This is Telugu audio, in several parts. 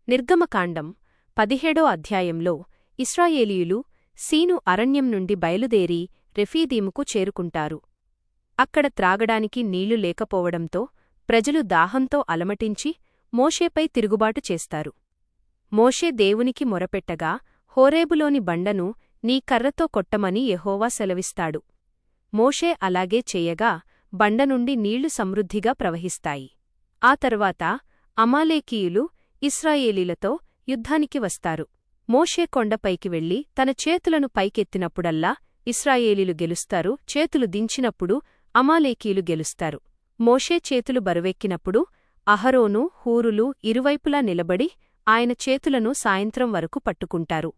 నిర్గమకాండం 17 అధ్యాయంలో ఇశ్రాయేలీయులు సీను అరణ్యం నుండి బయలుదేరి రెఫీదీముకు చేరుకుంటారు. అక్కడ త్రాగడానికి నీళ్లు లేకపోవడంతో ప్రజలు దాహంతో అలమటించి మోషేపై తిరుగుబాటు చేస్తారు. మోషే దేవునికి మొరపెట్టగా హోరేబులోని బండను నీ కర్రతో కొట్టమని యెహోవా సెలవిస్తాడు. మోషే అలాగే చేయగా బండనుండి నీళ్లు సమృద్ధిగా ప్రవహిస్తాయి. ఆ తరువాత అమాలేకీయులు ఇశ్రాయేలీలతో యుద్ధానికి వస్తారు. మోషే కొండపైకి వెళ్లి తన చేతులను పైకెత్తినప్పుడల్లా ఇశ్రాయేలీలు గెలుస్తారు, చేతులు దించినప్పుడు అమాలేకీయులు గెలుస్తారు. మోషే చేతులు బరువెక్కినప్పుడు అహరోను, హూరులు ఇరువైపులా నిలబడి ఆయన చేతులను సాయంత్రం వరకు పట్టుకుంటారు.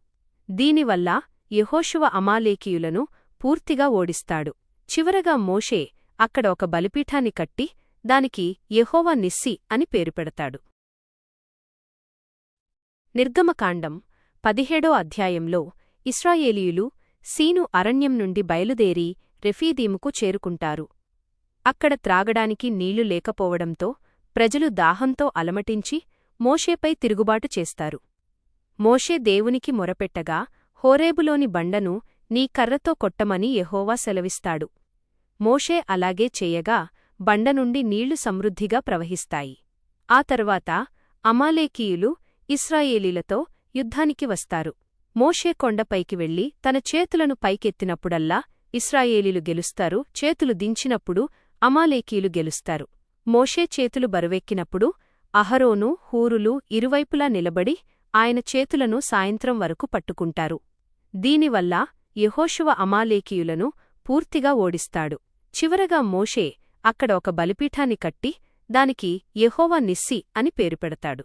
దీనివల్ల యెహోషువ అమాలేకీయులను పూర్తిగా ఓడిస్తాడు. చివరగా మోషే అక్కడ ఒక బలిపీఠాన్ని కట్టి దానికి యెహోవా నిస్సి అని పేరు పెడతాడు. నిర్గమకాండం 17 అధ్యాయంలో ఇశ్రాయేలీయులు సీను అరణ్యం నుండి బయలుదేరి రెఫీదీముకు చేరుకుంటారు. అక్కడ త్రాగడానికి నీళ్లు లేకపోవడంతో ప్రజలు దాహంతో అలమటించి మోషేపై తిరుగుబాటు చేస్తారు. మోషే దేవునికి మొరపెట్టగా హోరేబులోని బండను నీ కర్రతో కొట్టమని యెహోవా సెలవిస్తాడు. మోషే అలాగే చేయగా బండనుండి నీళ్లు సమృద్ధిగా ప్రవహిస్తాయి. ఆ తరువాత అమాలేకీయులు ఇశ్రాయేలీలతో యుద్ధానికి వస్తారు. మోషే కొండపైకి వెళ్లి తన చేతులను పైకెత్తినప్పుడల్లా ఇశ్రాయేలీలు గెలుస్తారు, చేతులు దించినప్పుడు అమాలేకీయులు గెలుస్తారు. మోషే చేతులు బరువెక్కినప్పుడు అహరోను, హూరులు ఇరువైపులా నిలబడి ఆయన చేతులను సాయంత్రం వరకు పట్టుకుంటారు. దీనివల్ల యెహోషువ అమాలేకీయులను పూర్తిగా ఓడిస్తాడు. చివరగా మోషే అక్కడ ఒక బలిపీఠాన్ని కట్టి దానికి యెహోవా నిస్సి అని పేరు పెడతాడు.